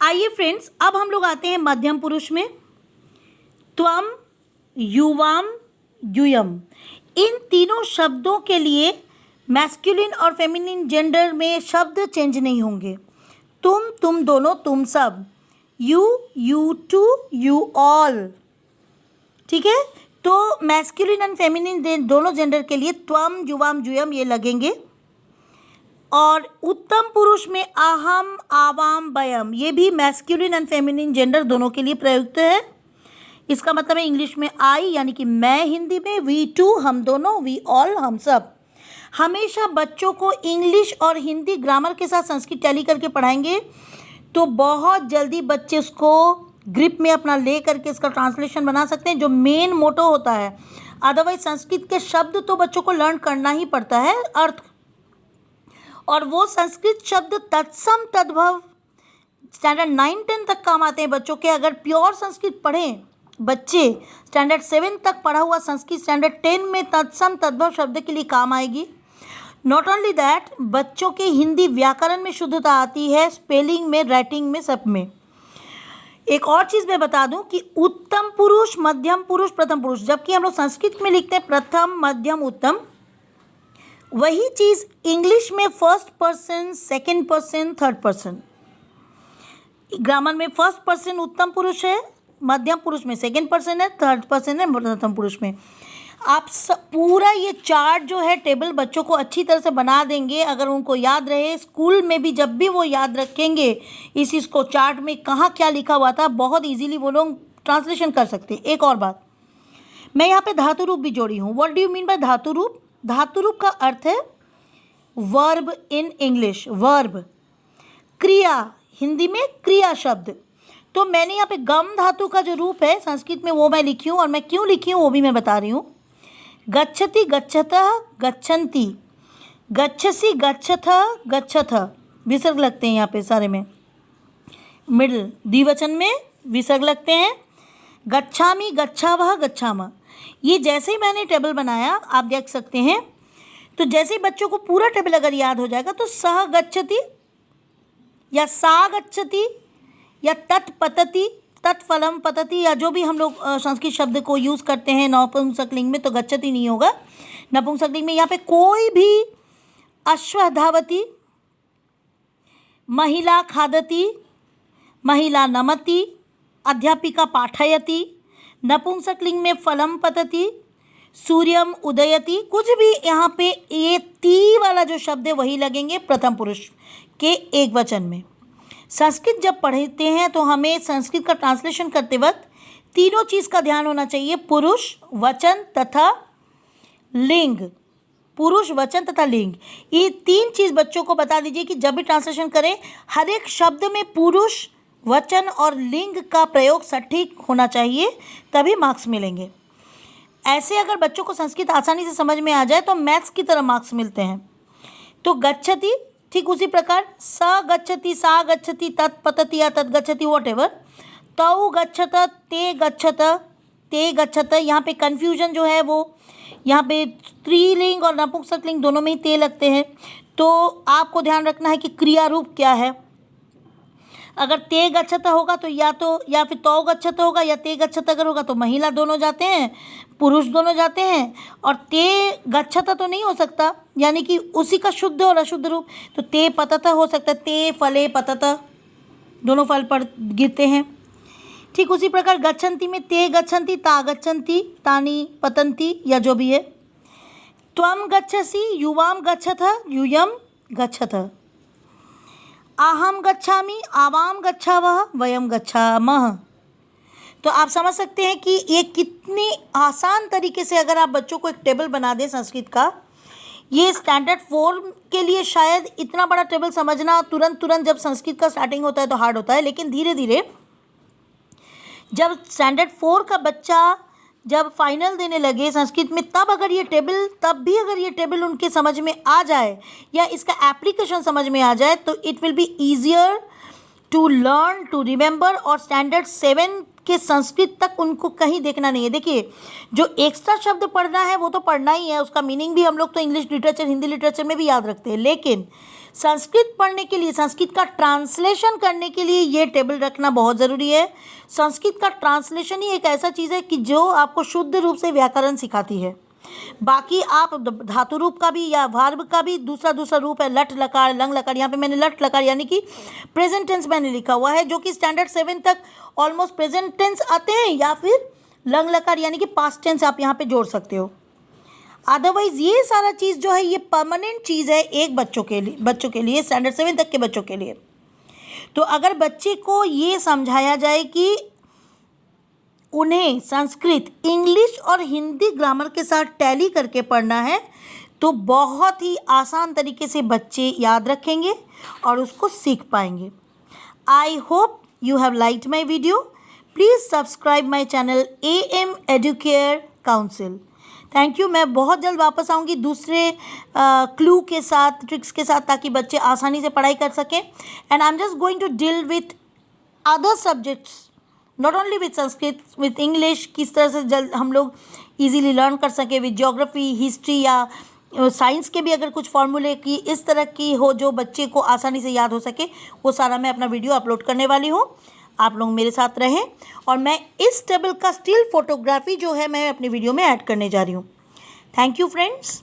आइए फ्रेंड्स, अब हम लोग आते हैं मध्यम पुरुष में। त्वम, युवाम, यूयम, इन तीनों शब्दों के लिए मैस्कुलिन और फेमिनिन जेंडर में शब्द चेंज नहीं होंगे। तुम, तुम दोनों, तुम सब। You, you two, you all. ठीक है, तो मैस्कुलिन एंड फेमिनिन दोनों जेंडर के लिए त्वम, युवाम, यूयम ये लगेंगे। और उत्तम पुरुष में अहम, आवाम, वयम ये भी मैस्कुलिन एंड फेमिनिन जेंडर दोनों के लिए प्रयुक्त है। इसका मतलब है इंग्लिश में आई यानी कि मैं, हिंदी में वी टू हम दोनों, वी ऑल हम सब। हमेशा बच्चों को इंग्लिश और हिंदी ग्रामर के साथ संस्कृत टैली करके पढ़ाएंगे तो बहुत जल्दी बच्चे उसको ग्रिप में अपना ले करके इसका ट्रांसलेशन बना सकते हैं, जो मेन मोटो होता है। अदरवाइज संस्कृत के शब्द तो बच्चों को लर्न करना ही पड़ता है, अर्थ, और वो संस्कृत शब्द तत्सम तद्भव स्टैंडर्ड 9-10 तक काम आते हैं बच्चों के। अगर प्योर संस्कृत पढ़ें बच्चे, स्टैंडर्ड 7 तक पढ़ा हुआ संस्कृत स्टैंडर्ड 10 में तत्सम तद्भव शब्द के लिए काम आएगी। नॉट ओनली दैट, बच्चों के हिंदी व्याकरण में शुद्धता आती है, स्पेलिंग में, राइटिंग में, सब में। एक और चीज़ मैं बता दूं कि उत्तम पुरुष, मध्यम पुरुष, प्रथम पुरुष, जबकि हम लोग संस्कृत में लिखते हैं प्रथम, मध्यम, उत्तम, वही चीज़ इंग्लिश में first person, second person, third person. Grammar में फर्स्ट पर्सन उत्तम पुरुष है, मध्यम पुरुष में सेकंड पर्सन है, थर्ड पर्सन है प्रथम पुरुष में। आप पूरा ये चार्ट जो है टेबल बच्चों को अच्छी तरह से बना देंगे, अगर उनको याद रहे, स्कूल में भी जब भी वो याद रखेंगे इस इसको चार्ट में कहाँ क्या लिखा हुआ था, बहुत इजीली वो लोग ट्रांसलेशन कर सकते हैं। एक और बात, मैं यहाँ पे धातु रूप भी जोड़ी हूँ। What do you mean by धातु रूप? धातु रूप का अर्थ है वर्ब इन इंग्लिश, वर्ब, क्रिया, हिंदी में क्रिया शब्द। तो मैंने यहाँ पे गम धातु का जो रूप है संस्कृत में वो मैं लिखी हूँ, और मैं क्यों लिखी हूँ वो भी मैं बता रही हूँ। गच्छति, गच्छतः, गच्छन्ति, गच्छसि, गच्छथः, गच्छथः, विसर्ग लगते हैं यहाँ पे सारे में, मिडल द्विवचन में विसर्ग लगते हैं। गच्छामि, गच्छावः, गच्छामः, ये जैसे ही मैंने टेबल बनाया आप देख सकते हैं। तो जैसे ही बच्चों को पूरा टेबल अगर याद हो जाएगा तो सह गच्छति या सा गच्छति या तत् पतति, तत्फलम पतति, या जो भी हम लोग संस्कृत शब्द को यूज़ करते हैं नपुंसकलिंग में, तो गच्छति नहीं होगा नपुंसकलिंग में। यहाँ पे कोई भी अश्व धावति, महिला खादति, महिला नमति, अध्यापिका पाठयति, नपुंसकलिंग में फलम पतति, सूर्यम उदयति, कुछ भी यहाँ पे ये ती वाला जो शब्द है वही लगेंगे प्रथम पुरुष के एक वचन में। संस्कृत जब पढ़ते हैं तो हमें संस्कृत का ट्रांसलेशन करते वक्त तीनों चीज़ का ध्यान होना चाहिए, पुरुष, वचन तथा लिंग। पुरुष, वचन तथा लिंग, ये तीन चीज़ बच्चों को बता दीजिए कि जब भी ट्रांसलेशन करें हर एक शब्द में पुरुष, वचन और लिंग का प्रयोग सटीक होना चाहिए, तभी मार्क्स मिलेंगे। ऐसे अगर बच्चों को संस्कृत आसानी से समझ में आ जाए तो मैथ्स की तरह मार्क्स मिलते हैं। तो गच्छति, ठीक उसी प्रकार स गच्छति, सा गच्छति, तत्पतति या तत्गच्छति, वॉटेवर। तौ गच्छत, ते गच्छत, ते गच्छत, यहाँ पे कन्फ्यूजन जो है वो यहाँ पे स्त्रीलिंग और नपुंसकलिंग दोनों में ही ते लगते हैं, तो आपको ध्यान रखना है कि क्रिया रूप क्या है। अगर ते गच्छत होगा तो या फिर तौ गच्छत होगा, या ते गच्छत अगर होगा तो महिला दोनों जाते हैं, पुरुष दोनों जाते हैं, और ते गच्छत तो नहीं हो सकता, यानी कि उसी का शुद्ध और अशुद्ध रूप, तो ते पतत हो सकता है, ते फले पतत, दोनों फल पर गिरते हैं। ठीक उसी प्रकार गच्छन्ति में ते गच्छन्ति, ता गच्छन्ति, तानी पतन्ति, या जो भी है। त्वम गच्छसि, युवाम गच्छथः, यूयम गच्छथः। अहम गच्छामि, आवाम गच्छावः, वयम गच्छामः। तो आप समझ सकते हैं कि ये कितनी आसान तरीके से अगर आप बच्चों को एक टेबल बना दें संस्कृत का, ये स्टैंडर्ड 4 के लिए शायद इतना बड़ा टेबल समझना तुरंत जब संस्कृत का स्टार्टिंग होता है तो हार्ड होता है, लेकिन धीरे धीरे जब स्टैंडर्ड 4 का बच्चा जब फाइनल देने लगे संस्कृत में, तब अगर ये टेबल उनके समझ में आ जाए या इसका एप्लीकेशन समझ में आ जाए तो it will be easier to learn to remember, और स्टैंडर्ड 7 के संस्कृत तक उनको कहीं देखना नहीं है। देखिए, जो एक्स्ट्रा शब्द पढ़ना है वो तो पढ़ना ही है, उसका मीनिंग भी हम लोग तो इंग्लिश लिटरेचर, हिंदी लिटरेचर में भी याद रखते हैं, लेकिन संस्कृत पढ़ने के लिए, संस्कृत का ट्रांसलेशन करने के लिए ये टेबल रखना बहुत ज़रूरी है। संस्कृत का ट्रांसलेशन ही एक ऐसा चीज़ है कि जो आपको शुद्ध रूप से व्याकरण सिखाती है। बाकी आप धातु रूप का भी या वर्ब का भी दूसरा रूप है, लट लकार, लंग लकार। यहाँ पे मैंने लट लकार यानी कि प्रेजेंट टेंस मैंने लिखा हुआ है, जो कि स्टैंडर्ड 7 तक ऑलमोस्ट प्रेजेंट टेंस आते हैं, या फिर लंग लकार यानी कि पास्ट टेंस आप यहाँ पे जोड़ सकते हो। अदरवाइज ये सारा चीज़ जो है ये परमानेंट चीज़ है एक बच्चों के लिए स्टैंडर्ड 7 तक के बच्चों के लिए। तो अगर बच्चे को ये समझाया जाए कि उन्हें संस्कृत, इंग्लिश और हिंदी ग्रामर के साथ टैली करके पढ़ना है, तो बहुत ही आसान तरीके से बच्चे याद रखेंगे और उसको सीख पाएंगे। I hope you have liked my video. Please subscribe my channel AM Educare council. Thank you. मैं बहुत जल्द वापस आऊँगी दूसरे क्लू के साथ, ट्रिक्स के साथ, ताकि बच्चे आसानी से पढ़ाई कर सकें। And I am just going to deal with other subjects, not only with Sanskrit, with English, किस तरह से जल्द हम लोग इजीली लर्न कर सकें, विथ ज्योग्राफी, हिस्ट्री या साइंस के भी अगर कुछ फॉर्मूले की इस तरह की हो जो बच्चे को आसानी से याद हो सके, वो सारा मैं अपना वीडियो अपलोड करने वाली हूँ। आप लोग मेरे साथ रहें, और मैं इस टेबल का स्टिल फोटोग्राफी जो है मैं अपनी वीडियो में ऐड करने जा रही हूँ। Thank you friends.